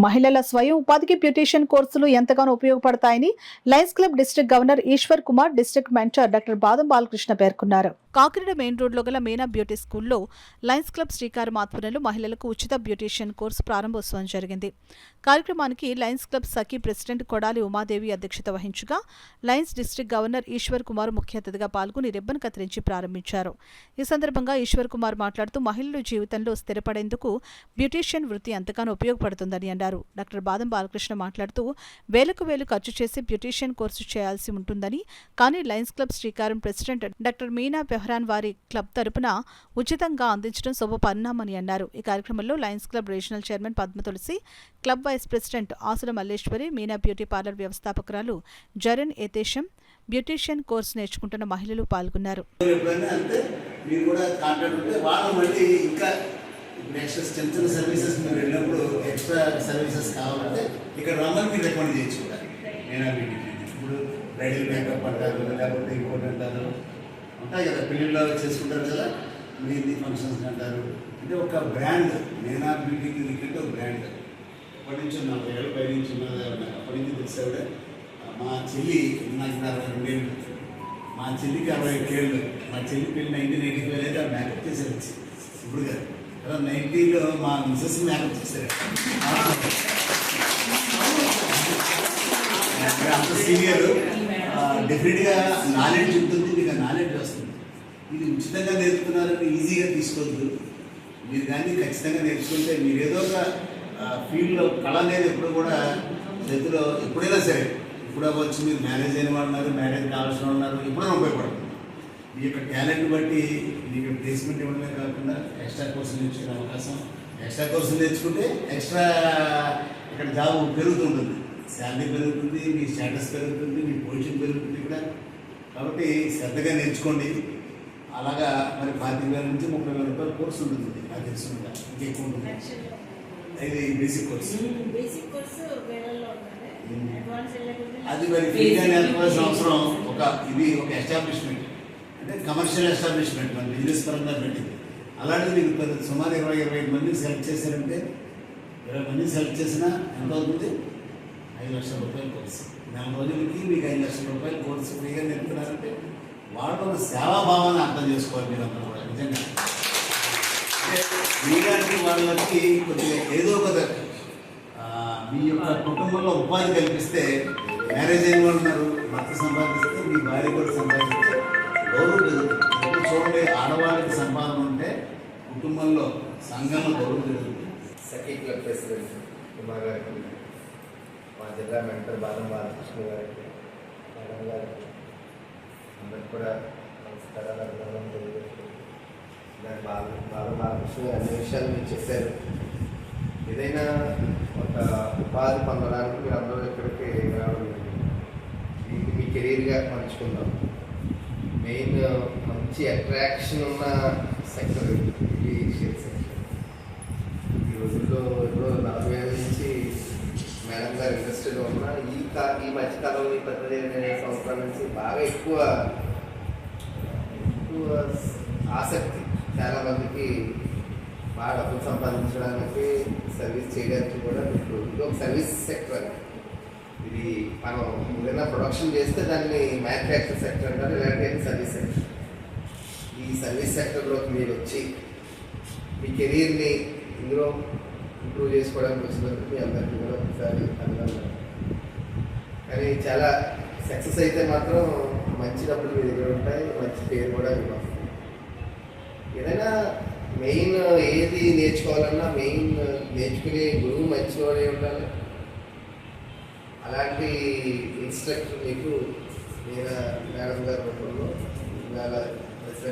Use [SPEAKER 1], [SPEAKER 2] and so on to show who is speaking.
[SPEAKER 1] మహిళల స్వయం ఉపాధికి బ్యూటీషియన్ కోర్సులు ఎంతగానో ఉపయోగపడతాయని Lions Club district governor Eshwar Kumar, district mentor doctor Badam Balakrishna పేర్కొన్నారు. కాకినాడ మెయిన్ రోడ్లో గల మీనా బ్యూటీ స్కూల్లో లయన్స్ క్లబ్ శ్రీకారం ఆధ్వర్యంలో మహిళలకు ఉచిత బ్యూటీషియన్ కోర్సు ప్రారంభోత్సవం జరిగింది. కార్యక్రమానికి Lions Club Sakhi president Kodali Umadevi అధ్యక్షత వహించగా Lions district governor Eshwar Kumar ముఖ్య అతిథిగా పాల్గొని రిబ్బన్ కత్తిరించి ప్రారంభించారు. ఈ సందర్భంగా ఈశ్వర్ కుమార్ మాట్లాడుతూ మహిళలు జీవితంలో స్థిరపడేందుకు బ్యూటీషియన్ వృత్తి ఎంతగానో ఉపయోగపడుతుందని అన్నారు. డాక్టర్ బాదం బాలకృష్ణ మాట్లాడుతూ వేలకు వేలు ఖర్చు చేసి బ్యూటీషియన్ కోర్సు చేయాల్సి ఉంటుందని, కానీ లయన్స్ క్లబ్ శ్రీకారం ప్రెసిడెంట్ డాక్టర్ మీనా బెహ్రాన్ వారి క్లబ్ తరపున ఉచితంగా అందించడం శుభ పరిణామని అన్నారు. ఈ కార్యక్రమంలో Lions Club regional chairman Padma Tulasi, club vice president Asula Malleswari, Meena beauty parlour వ్యవస్థాపకురాలు జరన్ ఏతేశం, బ్యూటీషియన్ కోర్సు నేర్చుకుంటున్న మహిళలు పాల్గొన్నారు.
[SPEAKER 2] నెక్స్ట్ చిన్న సర్వీసెస్ మీరు వెళ్ళినప్పుడు ఎక్స్ట్రా సర్వీసెస్ కావాలంటే ఇక్కడ రమ్మని మీరు రికమెండ్ చేసుకుంటారు. నేను ఇప్పుడు బ్రైడల్ మేకప్ అంటారు, లేకపోతే ఇంకోటి అంటారు, ఉంటాయి కదా, పెళ్ళిళ్ళలో చేసుకుంటారు కదా, మెహందీ ఫంక్షన్స్ అంటారు. అంటే ఒక బ్రాండ్, నేనా బ్యూటీకి నీకంటే ఒక బ్రాండ్. అప్పటి నుంచి 40 ఏళ్ళ పై నుంచి ఉన్నది. అప్పటి నుంచి తెలిసే కూడా మా చెల్లి, నాకు 62 ఏళ్ళు, మా చెల్లికి 61 ఏళ్ళు. మా చెల్లి పెళ్ళి 1985 అయితే ఆ మేకప్ చేసేది ఇప్పుడు కదా. 90లో మా మిసెస్ మేకప్ చేశారు. అంత సీనియర్, డెఫినెట్గా నాలెడ్జ్ ఉంటుంది, మీకు నాలెడ్జ్ వస్తుంది. ఇది ఉచితంగా నేర్పుతున్నారని ఈజీగా తీసుకోవద్దు. మీరు కానీ ఖచ్చితంగా నేర్చుకుంటే మీరు ఏదో ఒక ఫీల్డ్లో కళ అనేది ఎప్పుడు కూడా చేతిలో ఎప్పుడైనా సరే, ఇప్పుడు అవ్వచ్చు, మీరు మ్యారేజ్ అయిన వాళ్ళు ఉన్నారు, మ్యారేజ్ కావాల్సిన వాళ్ళు ఉన్నారు, ఎప్పుడైనా ఉపయోగపడుతుంది. మీ యొక్క టాలెంట్ బట్టి మీకు ప్లేస్మెంట్ ఇవ్వడమే కాకుండా ఎక్స్ట్రా కోర్సులు నేర్చుకునే అవకాశం, ఎక్స్ట్రా కోర్సులు నేర్చుకుంటే ఎక్స్ట్రా ఇక్కడ జాబ్ పెరుగుతుంటుంది, శాలరీ పెరుగుతుంది, మీ స్టేటస్ పెరుగుతుంది, మీ పొజిషన్ పెరుగుతుంది ఇక్కడ. కాబట్టి శ్రద్ధగా నేర్చుకోండి. అలాగా మరి 25,000 నుంచి 30,000 రూపాయల కోర్సు ఉంటుంది, నాకు తెలుసుకుంటా, ఇంకెక్కువ ఉంటుంది. ఇది బేసిక్ కోర్సు. అది మరి ఫ్రీగా నేర్పాల్సిన అవసరం. ఇది ఒక ఎస్టాబ్లిష్మెంట్, అంటే కమర్షియల్ ఎస్టాబ్లిష్మెంట్, మన బిజినెస్ పరంగా పెట్టింది. అలాంటిది మీకు సుమారు 20-25 మందిని సెలెక్ట్ చేశారంటే, 20 మందిని సెలెక్ట్ చేసినా ఎంత అవుతుంది? 5 లక్షల రూపాయల కోర్సు. 4 రోజులకి మీకు 5 లక్షల రూపాయల కోర్సు ఫ్రీగా నేర్పుతున్నారంటే వాళ్ళ సేవాభావాన్ని అర్థం చేసుకోవాలి మీరంతా కూడా. నిజంగా మీలాంటి వాళ్ళకి కొద్దిగా ఏదో ఒక మీ యొక్క కుటుంబంలో ఉపాధి కల్పిస్తే, మ్యారేజ్ అయిన వాళ్ళు ఉన్నారు, భర్త సంపాదిస్తే మీ భార్య కూడా సంపాదిస్తే గౌరవం పెరుగుతుంది. ఎప్పుడు చూడండి, ఆడవాళ్ళకి సంపాదన ఉంటే కుటుంబంలో, సంఘంలో గౌరవం పెరుగుతుంది.
[SPEAKER 3] సఖీ క్లబ్ ప్రెసిడెంట్ కుమార్ గారికి, మా జిల్లా మెంటర్ బాదం బాలకృష్ణ గారికి, మేడం గారికి, అందరికి కూడా నమస్కారాలు అభినందనలు తెలియజేస్తున్నాను. బాదం బాలకృష్ణ అన్ని విషయాలు మీరు చెప్పారు. ఏదైనా ఒక ఉపాధి పొందడానికి మీరు అందరూ ఇక్కడికి రావడం, ఇది మీ కెరీర్గా మలుచుకుందాం. మెయిన్ మంచి అట్రాక్షన్ ఉన్న సెక్టర్ ఈ షేర్ సెక్టర్. ఈ రోజుల్లో 40 ఏళ్ళ నుంచి మేడం గారు ఇండస్ట్రీలో ఉన్న ఈ మధ్యకాలంలో 18 సంవత్సరాల నుంచి బాగా ఎక్కువ ఆసక్తి. చాలామందికి బాగా డబ్బులు సంపాదించడానికి, సర్వీస్ చేయడానికి కూడా మీకు ఇది ఒక సర్వీస్ సెక్టర్. ఇది మనం ఏదైనా ప్రొడక్షన్ చేస్తే దాన్ని మ్యానుఫ్యాక్చర్ సెక్టర్ అంటారు, ఇలాంటి సర్వీస్ సెక్టర్. ఈ సర్వీస్ సెక్టర్లోకి మీరు వచ్చి మీ కెరీర్ని ఇందులో ఇంప్రూవ్ చేసుకోవడానికి వచ్చినందుకు మీ అందరికీ కూడా ఒకసారి అభినందనలు. కానీ చాలా సక్సెస్ అయితే మాత్రం మంచి డబ్బులు మీ దగ్గర ఉంటాయి, మంచి పేరు కూడా మీకు వస్తుంది. ఏదైనా మెయిన్ ఏది నేర్చుకోవాలన్నా మెయిన్ నేర్చుకునే గురువు మంచివాడే ఉండాలి. అలాంటి ఇన్స్ట్రక్టర్ మీకు మేడం గారి రూపంలో ఇవాళ ప్రెసిడెంట్